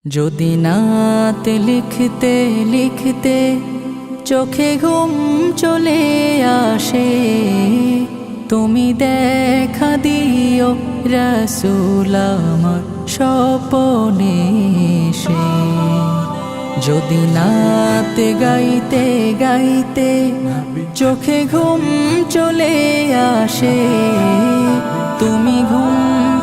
যদি নাতে লিখতে লিখতে চোখে ঘুম চলে আসে, তুমি দেখা দিও রাসূল আমার স্বপনে এসে। যদি নাতে গাইতে গাইতে চোখে ঘুম চলে আসে, তুমি ঘুম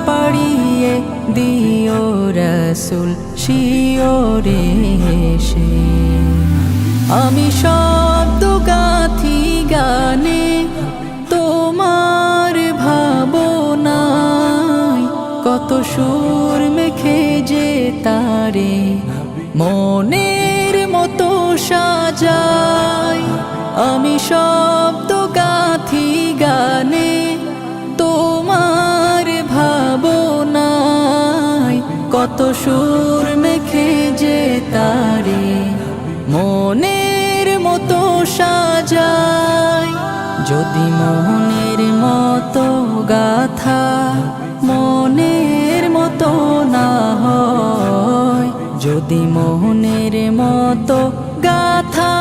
পাড়িয়ে দিও রাসূল শিওরে এসে। আমি শব্দ গাথি গানে তোমার ভাবনায়, কত সুর মেখে যে তারে মনের মতো সাজাই। আমি শব্দ গাথি গানে তোমার ভাবনায়, কত সুর মেখে যে তারে মনের মতো সাজাই। যদি মনের মতো গাথা মনের মতো না হয়, যদি মনের মতো গাথা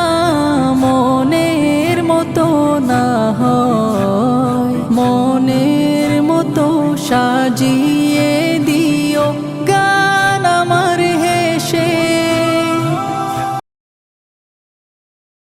মনের মতো না হয়, মনের মতো সাজিয়ে